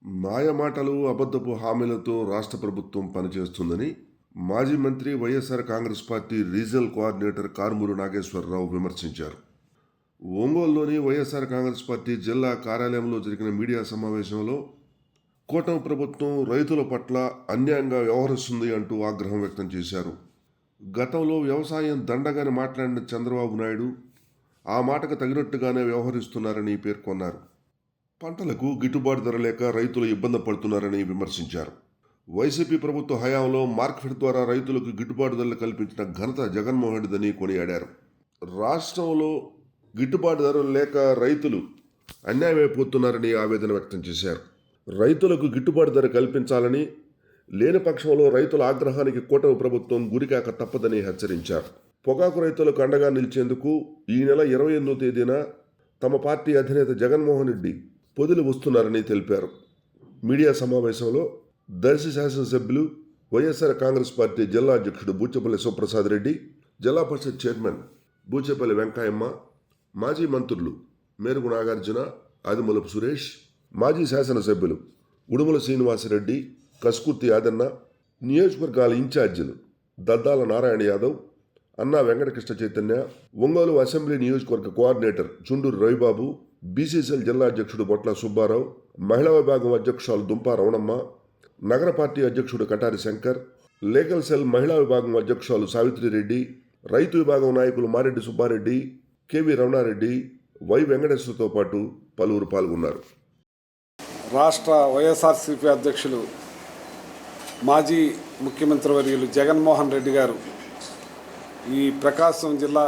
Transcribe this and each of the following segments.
మాయమాటలు, అబద్ధపు హామీలతో రాష్ట్ర ప్రభుత్వం పనిచేస్తుందని మాజీ మంత్రి YSR Congress party regional coordinator Karumuri Nageswararao విమర్శించారు. ఒంగోలులోని వైఎస్ఆర్ కాంగ్రెస్ పార్టీ జిల్లా కార్యాలయంలో జరిగిన మీడియా సమావేశంలో కూటమి ప్రభుత్వం రైతుల పట్ల అన్యాయంగా వ్యవహరిస్తుంది అంటూ ఆగ్రహం వ్యక్తం చేశారు. గతంలో వ్యవసాయం దండగాని మాట్లాడిన చంద్రబాబు నాయుడు ఆ మాటకు తగినట్టుగానే వ్యవహరిస్తున్నారని పేర్కొన్నారు. పంటలకు గిట్టుబాటు ధర లేక రైతులు ఇబ్బంది పడుతున్నారని విమర్శించారు. వైసీపీ ప్రభుత్వ హయాంలో మార్కెట్ ద్వారా రైతులకు గిట్టుబాటు ధరలు కల్పించిన ఘనత జగన్మోహన్ రెడ్డిదని కొనియాడారు. రాష్ట్రంలో గిట్టుబాటు ధరలు లేక రైతులు అన్యాయమైపోతున్నారని ఆవేదన వ్యక్తం చేశారు. రైతులకు గిట్టుబాటు ధర కల్పించాలని, లేని పక్షంలో రైతుల ఆగ్రహానికి కూటమి ప్రభుత్వం గురికాక తప్పదని హెచ్చరించారు. పొగాకు రైతులకు అండగా నిలిచేందుకు ఈ నెల 28వ తేదీన తమ పార్టీ అధినేత జగన్మోహన్ రెడ్డి పొదిలి వస్తున్నారని తెలిపారు. మీడియా సమావేశంలో దర్శి శాసనసభ్యులు, వైఎస్ఆర్ కాంగ్రెస్ పార్టీ జిల్లా అధ్యక్షుడు బూచేపల్లి శివప్రసాద్ రెడ్డి, జిల్లా పరిషత్ చైర్మన్ బూచేపల్లి వెంకయ్యమ్మ, మాజీ మంత్రులు మేరుగు నాగార్జున, ఆదిమూలపు సురేష్, మాజీ శాసనసభ్యులు ఉడుమల శ్రీనివాసరెడ్డి, కస్కుర్తి యాదన్న, నియోజకవర్గాల ఇన్ఛార్జీలు దద్దాల నారాయణ యాదవ్, అన్నా వెంకటకృష్ణ చైతన్య, ఒంగోలు అసెంబ్లీ నియోజకవర్గ కోఆర్డినేటర్ చుండూరు రవిబాబు, బీసీసీఎల్ జిల్లా అధ్యక్షుడు బొట్ల సుబ్బారావు, మహిళా విభాగం అధ్యక్షురాలు దుంపా రమణమ్మ, నగర పార్టీ అధ్యక్షుడు కటారి శంకర్, లీగల్ సెల్ మహిళా విభాగం అధ్యక్షురాలు సావిత్రిరెడ్డి, రైతు విభాగం నాయకులు మారెడ్డి సుబ్బారెడ్డి, కెవి రమణారెడ్డి, వై వెంకటేశ్వర్తో పాటు పలువురు పాల్గొన్నారు. రాష్ట్ర వైఎస్ఆర్సీపీ అధ్యక్షులు మాజీ ముఖ్యమంత్రి వర్యులు జగన్మోహన్ రెడ్డి గారు ఈ ప్రకాశం జిల్లా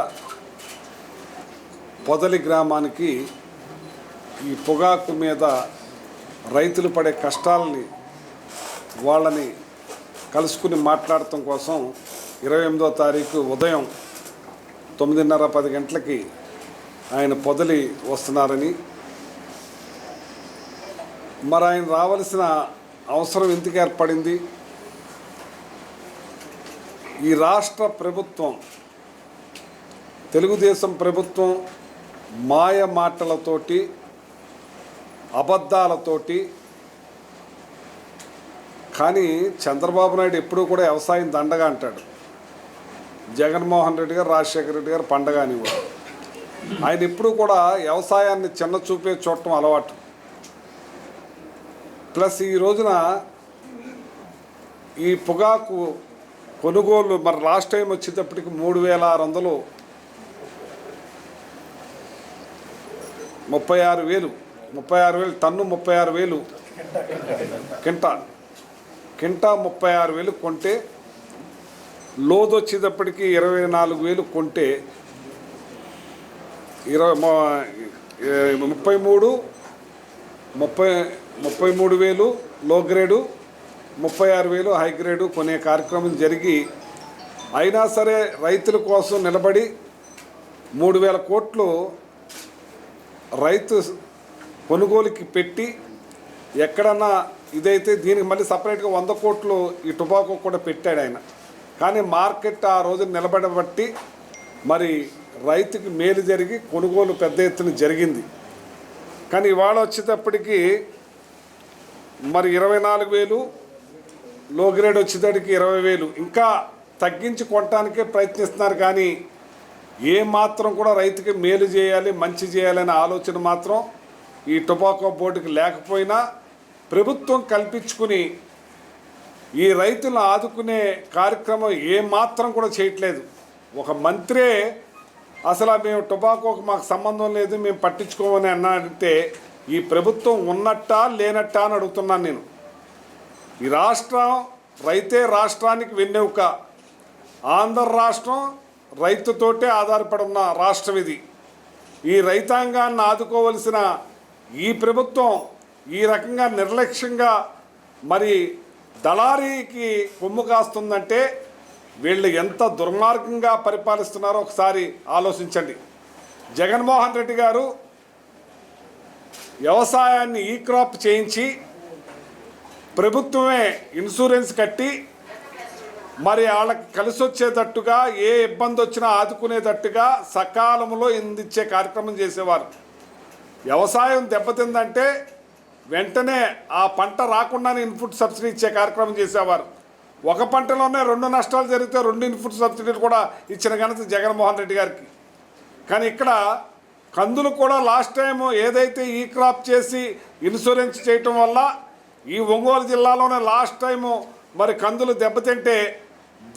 పొదలి గ్రామానికి ఈ పొగాకు మీద రైతులు పడే కష్టాలని వాళ్ళని కలుసుకుని మాట్లాడటం కోసం 28వ తారీఖు ఉదయం 9:30-10 గంటలకి ఆయన పొదలి వస్తున్నారని, మరి ఆయన రావాల్సిన అవసరం ఎందుకు ఏర్పడింది? ఈ రాష్ట్ర ప్రభుత్వం, తెలుగుదేశం ప్రభుత్వం మాయ మాటలతోటి, అబద్ధాలతోటి, కానీ చంద్రబాబు నాయుడు ఎప్పుడూ కూడా వ్యవసాయం దండగా అంటాడు. జగన్మోహన్ రెడ్డి గారు, రాజశేఖర రెడ్డి గారు పండగ అనేవాడు. ఆయన ఎప్పుడూ కూడా వ్యవసాయాన్ని చిన్న చూపే చూడటం అలవాటు. ప్లస్ ఈ రోజున ఈ పొగాకు కొనుగోలు మరి లాస్ట్ టైం వచ్చేటప్పటికి 3,600, 36,000 టన్ను, 36,000 కింటా 36,000 కొంటే, లోదు వచ్చేటప్పటికి 24,000 కొంటే 33,000 లో గ్రేడు, 36,000 హై గ్రేడు కొనే కార్యక్రమం జరిగి, అయినా సరే రైతుల కోసం నిలబడి 3,000 కోట్లు రైతు కొనుగోలుకి పెట్టి, ఎక్కడన్నా ఇదైతే దీనికి మళ్ళీ సపరేట్గా 100 కోట్లు ఈ టొబాకో కూడా పెట్టాడు ఆయన. కానీ మార్కెట్ ఆ రోజు నిలబడబట్టి మరి రైతుకి మేలు జరిగి కొనుగోలు పెద్ద ఎత్తున జరిగింది. కానీ ఇవాళ వచ్చేటప్పటికి మరి 24,000, లో గ్రేడ్ వచ్చేటప్పటికి 20,000 ఇంకా తగ్గించి కొనటానికే ప్రయత్నిస్తున్నారు. కానీ ఏ మాత్రం కూడా రైతుకి మేలు చేయాలి, మంచి చేయాలనే ఆలోచన మాత్రం ఈ టొబాకో బోర్డుకి లేకపోయినా, ప్రభుత్వం కల్పించుకుని ఈ రైతులను ఆదుకునే కార్యక్రమం ఏ మాత్రం కూడా చేయట్లేదు. ఒక మంత్రే అసలు మేము టొబాకోకి మాకు సంబంధం లేదు, మేము పట్టించుకోమని అన్నాడంటే ఈ ప్రభుత్వం ఉన్నట్టా లేనట్టా అని అడుగుతున్నాను నేను. ఈ రాష్ట్రం రైతే రాష్ట్రానికి వెన్నెముక. ఆంధ్ర రాష్ట్రం రైతుతోటే ఆధారపడి ఉన్న రాష్ట్రం ఇది. ఈ రైతాంగాన్ని ఆదుకోవలసిన ఈ ప్రభుత్వం ఈ రకంగా నిర్లక్ష్యంగా మరి దళారీకి కొమ్ము కాస్తుందంటే వీళ్ళు ఎంత దుర్మార్గంగా పరిపాలిస్తున్నారో ఒకసారి ఆలోచించండి. జగన్మోహన్ రెడ్డి గారు వ్యవసాయాన్ని ఈ క్రాప్ చేయించి, ప్రభుత్వమే ఇన్సూరెన్స్ కట్టి, మరి వాళ్ళకి కలిసి వచ్చేటట్టుగా, ఏ ఇబ్బంది వచ్చినా ఆదుకునేటట్టుగా సకాలంలో అందించే కార్యక్రమం చేసేవారు. వ్యవసాయం దెబ్బతిందంటే వెంటనే ఆ పంట రాకుండానే ఇన్పుట్ సబ్సిడీ ఇచ్చే కార్యక్రమం చేసేవారు. ఒక పంటలోనే 2 నష్టాలు జరిగితే 2 ఇన్పుట్ సబ్సిడీలు కూడా ఇచ్చిన ఘనత జగన్మోహన్ రెడ్డి గారికి. కానీ ఇక్కడ కందులు కూడా లాస్ట్ టైం ఏదైతే ఈ క్రాప్ చేసి ఇన్సూరెన్స్ చేయటం వల్ల ఈ ఒంగోలు జిల్లాలోనే లాస్ట్ టైము మరి కందులు దెబ్బతింటే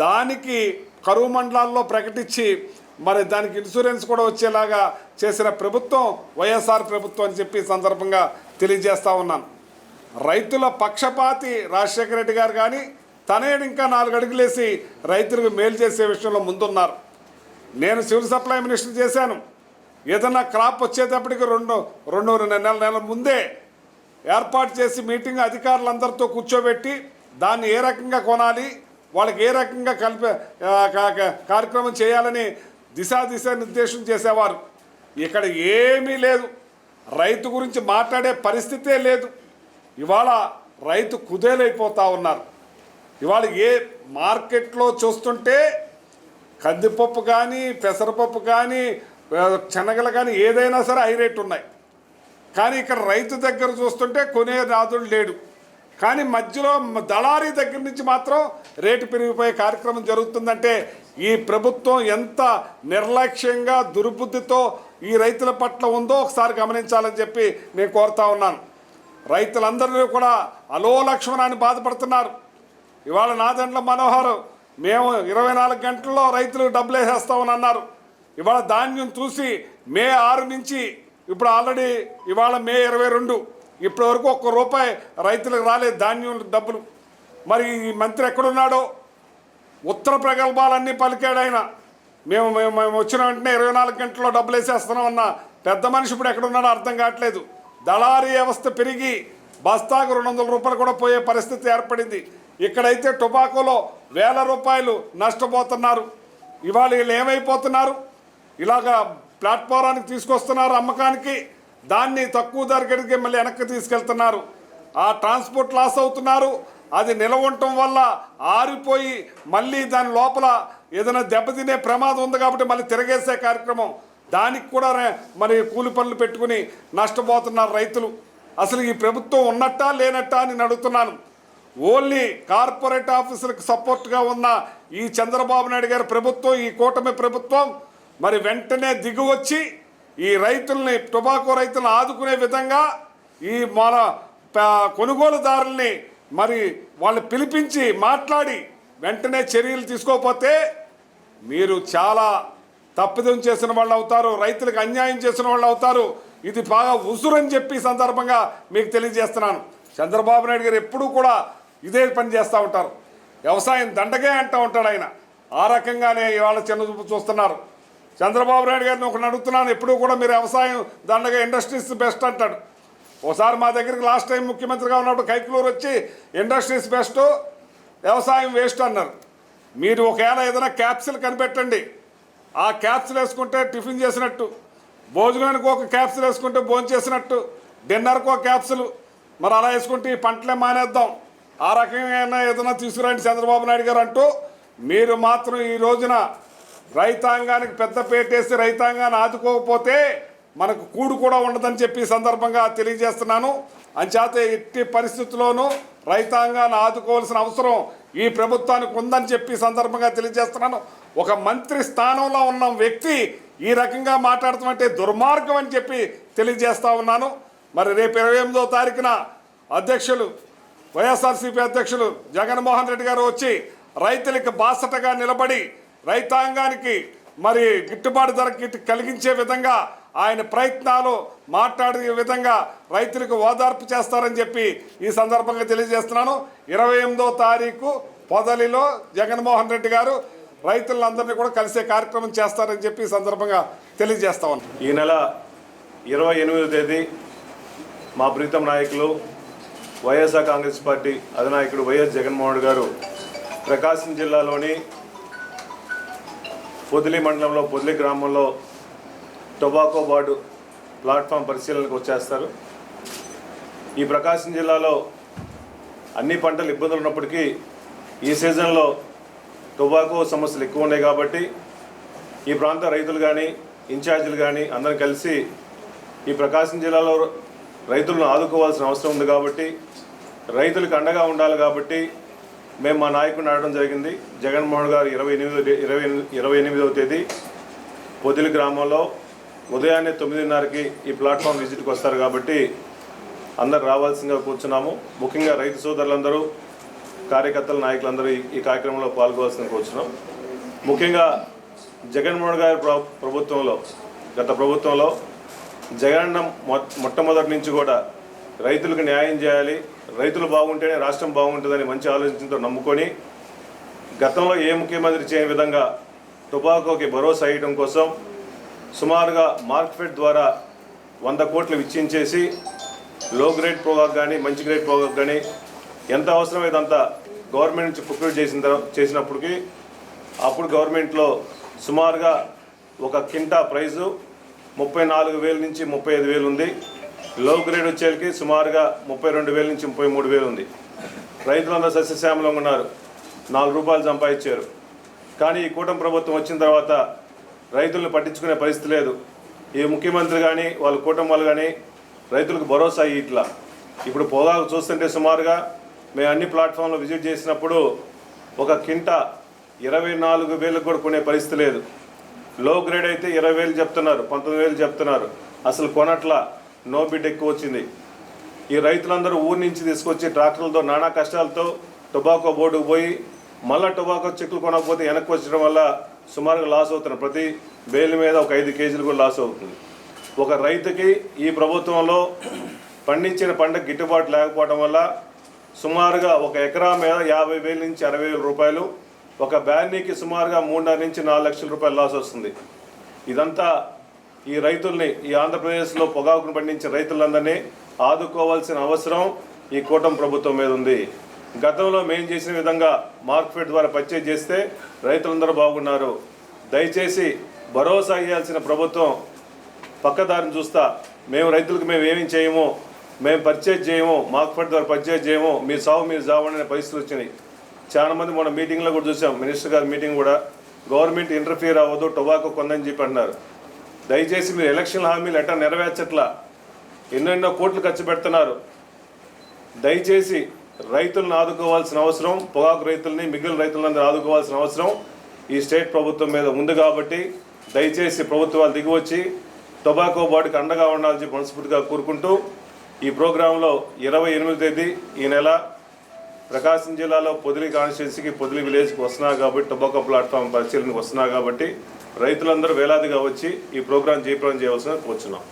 దానికి కరువు మండలాల్లో ప్రకటించి మరి దానికి ఇన్సూరెన్స్ కూడా వచ్చేలాగా చేసిన ప్రభుత్వం వైఎస్ఆర్ ప్రభుత్వం అని చెప్పి సందర్భంగా తెలియజేస్తూ ఉన్నాను. రైతుల పక్షపాతి రాజశేఖర రెడ్డి గారు కానీ తనేడు ఇంకా 4 అడుగులేసి రైతులకు మేలు చేసే విషయంలో ముందున్నారు. నేను సివిల్ సప్లై మినిస్టర్ చేశాను. ఏదన్నా క్రాప్ వచ్చేటప్పటికి రెండు నెలల ముందే ఏర్పాటు చేసి మీటింగ్ అధికారులందరితో కూర్చోబెట్టి దాన్ని ఏ రకంగా కొనాలి, వాళ్ళకి ఏ రకంగా కార్యక్రమం చేయాలని దిశానిర్దేశం చేసేవారు. ఇక్కడ ఏమీ లేదు, రైతు గురించి మాట్లాడే పరిస్థితే లేదు. ఇవాళ రైతు కుదేలైపోతూ ఉన్నారు. ఇవాళ ఏ మార్కెట్లో చూస్తుంటే కందిపప్పు కానీ పెసరపప్పు కానీ శనగలు కానీ ఏదైనా సరే హై రేట్ ఉన్నాయి. కానీ ఇక్కడ రైతు దగ్గర చూస్తుంటే కొనే రాదుడు లేడు. కానీ మధ్యలో దళారీ దగ్గర నుంచి మాత్రం రేటు పెరిగిపోయే కార్యక్రమం జరుగుతుందంటే ఈ ప్రభుత్వం ఎంత నిర్లక్ష్యంగా దుర్బుద్ధితో ఈ రైతుల పట్ల ఉందో ఒకసారి గమనించాలని చెప్పి నేను కోరుతా ఉన్నాను. రైతులందరూ కూడా అలో లక్ష్మణాన్ని బాధపడుతున్నారు. ఇవాళ నాదెండ్ల మనోహర్ మేము 24 గంటల్లో రైతులకు డబ్బులు వేసేస్తామని అన్నారు. ఇవాళ ధాన్యం చూసి మే 6 నుంచి ఇప్పుడు ఆల్రెడీ ఇవాళ మే 22 ఇప్పటి వరకు ₹1 రైతులకు రాలేదు ధాన్యం డబ్బులు. మరి ఈ మంత్రి ఎక్కడున్నాడో ఉత్తర ప్రగల్భాలన్నీ పలికాడు ఆయన. మేము వచ్చిన వెంటనే 24 గంటల్లో డబ్బులు వేసేస్తున్నామన్న పెద్ద మనిషి ఇప్పుడు ఎక్కడున్నాడో అర్థం కావట్లేదు. దళారీ వ్యవస్థ పెరిగి బస్తాకు ₹200 కూడా పోయే పరిస్థితి ఏర్పడింది. ఇక్కడైతే టొబాకోలో ₹1,000 నష్టపోతున్నారు. ఇవాళ వీళ్ళు ఏమైపోతున్నారు, ఇలాగా ప్లాట్ఫారానికి తీసుకొస్తున్నారు అమ్మకానికి, దాన్ని తక్కువ ధరకి మళ్ళీ వెనక్కి తీసుకెళ్తున్నారు. ఆ ట్రాన్స్పోర్ట్ లాస్ అవుతున్నారు. అది నిలవ ఉండటం వల్ల ఆరిపోయి మళ్ళీ దాని లోపల ఏదైనా దెబ్బతినే ప్రమాదం ఉంది కాబట్టి మళ్ళీ తిరగేసే కార్యక్రమం, దానికి కూడా మరి కూలి పనులు పెట్టుకుని నష్టపోతున్నారు రైతులు. అసలు ఈ ప్రభుత్వం ఉన్నట్టా లేనట్టా అని అడుగుతున్నాను. ఓన్లీ కార్పొరేట్ ఆఫీసులకు సపోర్ట్గా ఉన్న ఈ చంద్రబాబు నాయుడు గారి ప్రభుత్వం, ఈ కూటమి ప్రభుత్వం మరి వెంటనే దిగువచ్చి ఈ రైతుల్ని, టొబాకో రైతులను ఆదుకునే విధంగా ఈ మన కొనుగోలుదారుల్ని మరి వాళ్ళు పిలిపించి మాట్లాడి వెంటనే చర్యలు తీసుకోకపోతే మీరు చాలా తప్పిదం చేసిన వాళ్ళు అవుతారు, రైతులకు అన్యాయం చేసిన వాళ్ళు అవుతారు. ఇది బాగా ఉసురని చెప్పి సందర్భంగా మీకు తెలియజేస్తున్నాను. చంద్రబాబు నాయుడు గారు ఎప్పుడూ కూడా ఇదే పని చేస్తూ ఉంటారు. వ్యవసాయం దండగే అంటూ ఉంటాడు ఆయన. ఆ రకంగానే ఇవాళ చిన్నచూపు చూస్తున్నారు. చంద్రబాబు నాయుడు గారిని ఒకటి అడుగుతున్నాను, ఎప్పుడూ కూడా మీరు వ్యవసాయం దండగా, ఇండస్ట్రీస్ బెస్ట్ అంటాడు. ఒకసారి మా దగ్గరికి లాస్ట్ టైం ముఖ్యమంత్రిగా ఉన్నప్పుడు కైకులూరు వచ్చి ఇండస్ట్రీస్ బెస్ట్, వ్యవసాయం వేస్ట్ అన్నారు. మీరు ఒకవేళ ఏదైనా క్యాప్సిల్ కనిపెట్టండి, ఆ క్యాప్సిల్ వేసుకుంటే టిఫిన్ చేసినట్టు, భోజనానికి ఒక క్యాప్సిల్ వేసుకుంటే భోజనం చేసినట్టు, డిన్నర్కి ఒక క్యాప్సిల్, మరి అలా వేసుకుంటే ఈ పంటలే మానేద్దాం, ఆ రకంగా ఏదైనా తీసుకురండి చంద్రబాబు నాయుడు గారు అంటూ మీరు మాత్రం ఈ రోజున రైతాంగానికి పెద్ద పేటేసి రైతాంగాన్ని ఆదుకోకపోతే మనకు కూడు కూడా ఉండదని చెప్పి సందర్భంగా తెలియజేస్తున్నాను. అంచేత ఎట్టి పరిస్థితుల్లోనూ రైతాంగాన్ని ఆదుకోవాల్సిన అవసరం ఈ ప్రభుత్వానికి ఉందని చెప్పి సందర్భంగా తెలియజేస్తున్నాను. ఒక మంత్రి స్థానంలో ఉన్న వ్యక్తి ఈ రకంగా మాట్లాడుతామంటే దుర్మార్గం అని చెప్పి తెలియజేస్తా ఉన్నాను. మరి రేపు 28వ తారీఖున అధ్యక్షులు, వైఎస్ఆర్సీపీ అధ్యక్షులు జగన్మోహన్ రెడ్డి గారు వచ్చి రైతులకు బాసటగా నిలబడి రైతాంగానికి మరి గిట్టుబాటు ధర కలిగించే విధంగా ఆయన ప్రయత్నాలు మాట్లాడే విధంగా రైతులకు ఓదార్పు చేస్తారని చెప్పి ఈ సందర్భంగా తెలియజేస్తున్నాను. 28వ తారీఖు పొదలిలో జగన్మోహన్ రెడ్డి గారు రైతులందరినీ కూడా కలిసే కార్యక్రమం చేస్తారని చెప్పి ఈ సందర్భంగా తెలియజేస్తా ఉన్నాను. ఈ నెల 28వ తేదీ మా ప్రీతం నాయకులు వైఎస్ఆర్ కాంగ్రెస్ పార్టీ అధినాయకుడు వైఎస్ జగన్మోహన్ గారు ప్రకాశం జిల్లాలోని పొదిలి మండలంలో పొదిలి గ్రామంలో టొబాకో బోర్డు ప్లాట్ఫామ్ పరిశీలనకు వచ్చేస్తారు. ఈ ప్రకాశం జిల్లాలో అన్ని పంటలు ఇబ్బందులు ఉన్నప్పటికీ ఈ సీజన్లో టొబాకో సమస్యలు ఎక్కువ ఉన్నాయి కాబట్టి ఈ ప్రాంత రైతులు కానీ ఇన్ఛార్జీలు కానీ అందరూ కలిసి ఈ ప్రకాశం జిల్లాలో రైతులను ఆదుకోవాల్సిన అవసరం ఉంది కాబట్టి, రైతులకు అండగా ఉండాలి కాబట్టి మేము మా నాయకుడిని అడగడం జరిగింది. జగన్మోహన్ గారు 28వ తేదీ పొదిలి గ్రామంలో ఉదయాన్నే 9:30కి ఈ ప్లాట్ఫామ్ విజిట్కి వస్తారు కాబట్టి అందరు రావాల్సిందిగా కూర్చున్నాము. ముఖ్యంగా రైతు సోదరులందరూ, కార్యకర్తల నాయకులందరూ ఈ కార్యక్రమంలో పాల్గొవాల్సిందిగా కూర్చున్నాం. ముఖ్యంగా జగన్మోహన్ గారి ప్రభుత్వంలో, గత ప్రభుత్వంలో జగనన్న మొట్టమొదటి నుంచి కూడా రైతులకు న్యాయం చేయాలి, రైతులు బాగుంటేనే రాష్ట్రం బాగుంటుందని మంచి ఆలోచనతో నమ్ముకొని గతంలో ఏ ముఖ్యమంత్రి చేయని విధంగా టొబాకోకి భరోసా ఇవ్వడం కోసం సుమారుగా మార్కెట్ ద్వారా 100 కోట్లు వెచ్చించేసి లో గ్రేడ్ పొగాకు కానీ మంచి గ్రేడ్ పొగాకు కానీ ఎంత అవసరమైతే అంత గవర్నమెంట్ నుంచి ప్రొక్యూర్ చేసినప్పటికీ అప్పుడు గవర్నమెంట్లో సుమారుగా ఒక కింటా ప్రైజు 34,000 నుంచి 35,000 ఉంది. లో గ్రేడ్ వచ్చేకి సుమారుగా 32,000 నుంచి 33,000 ఉంది. రైతులందరూ సస్యశ్యామలంగా ఉన్నారు, 4 రూపాయలు సంపాదించారు. కానీ ఈ కూటమి ప్రభుత్వం వచ్చిన తర్వాత రైతులను పట్టించుకునే పరిస్థితి లేదు. ఈ ముఖ్యమంత్రి కానీ వాళ్ళ కూటమి వాళ్ళు కానీ రైతులకు భరోసా ఇట్లా. ఇప్పుడు పొగాకు చూస్తుంటే సుమారుగా మేము అన్ని ప్లాట్ఫామ్లో విజిట్ చేసినప్పుడు ఒక కింటా 24,000 కూడా కొనే పరిస్థితి లేదు. లో గ్రేడ్ అయితే 20,000 చెప్తున్నారు, 19,000 చెప్తున్నారు. అసలు కొనట్లా, నో బిడ్ ఎక్కువ వచ్చింది. ఈ రైతులందరూ ఊరి నుంచి తీసుకొచ్చి ట్రాక్టర్లతో నానా కష్టాలతో టొబాకో బోర్డుకు పోయి మళ్ళీ టొబాకో చెక్కులు కొనకపోతే వెనక్కి వచ్చడం వల్ల సుమారుగా లాస్ అవుతున్నారు. ప్రతి బేలు మీద ఒక 5 కేజీలు కూడా లాస్ అవుతుంది. ఒక రైతుకి ఈ ప్రభుత్వంలో పండించిన పంట గిట్టుబాటు లేకపోవడం వల్ల సుమారుగా ఒక ఎకరా మీద 50,000 నుంచి 60,000 రూపాయలు, ఒక బ్యానీకి సుమారుగా 3.5 నుంచి 4 లక్షల రూపాయలు లాస్ వస్తుంది. ఇదంతా ఈ రైతుల్ని, ఈ ఆంధ్రప్రదేశ్లో పొగాకును పండించే రైతులందరినీ ఆదుకోవాల్సిన అవసరం ఈ కూటమి ప్రభుత్వం మీద ఉంది. గతంలో మేము చేసిన విధంగా మార్కెట్ ద్వారా పర్చేజ్ చేస్తే రైతులందరూ బాగున్నారు. దయచేసి భరోసా ఇవ్వాల్సిన ప్రభుత్వం పక్కదారిని చూస్తా మేము రైతులకు మేము ఏమీ చేయము, మేము పర్చేజ్ చేయము, మార్కెట్ ద్వారా పర్చేజ్ చేయము, మీ సాగు మీరు జావండి అనే పరిస్థితులు వచ్చినాయి. చాలామంది మన మీటింగ్లో కూడా చూసాం, మినిస్టర్ గారి మీటింగ్ కూడా గవర్నమెంట్ ఇంటర్ఫియర్ అవ్వదు, టొబాకో కొందని చెప్పి అన్నారు. దయచేసి మీరు ఎలక్షన్ హామీలు ఎట్టా నెరవేర్చట్లా, ఎన్నెన్నో కోట్లు ఖర్చు పెడుతున్నారు. దయచేసి రైతులను ఆదుకోవాల్సిన అవసరం, పొగాకు రైతుల్ని, మిగిలిన రైతులందరూ ఆదుకోవాల్సిన అవసరం ఈ స్టేట్ ప్రభుత్వం మీద ఉంది. కాబట్టి దయచేసి ప్రభుత్వాలు దిగివచ్చి టొబాకో బాడీకి అండగా ఉండాలని మనస్ఫూర్తిగా కోరుకుంటూ ఈ ప్రోగ్రాంలో 28వ తేదీ ఈ నెల ప్రకాశం జిల్లాలో పొదిలి కాన్స్టిట్యున్సీకి, పొదిలి విలేజ్కి వస్తున్నా కాబట్టి, టొబాకో ప్లాట్ఫామ్ పరిశీలనకు వస్తున్నా కాబట్టి రైతులందరూ వేలాదిగా వచ్చి ఈ ప్రోగ్రాం జయప్రదం చేయవలసిన కోరుచున్నాం.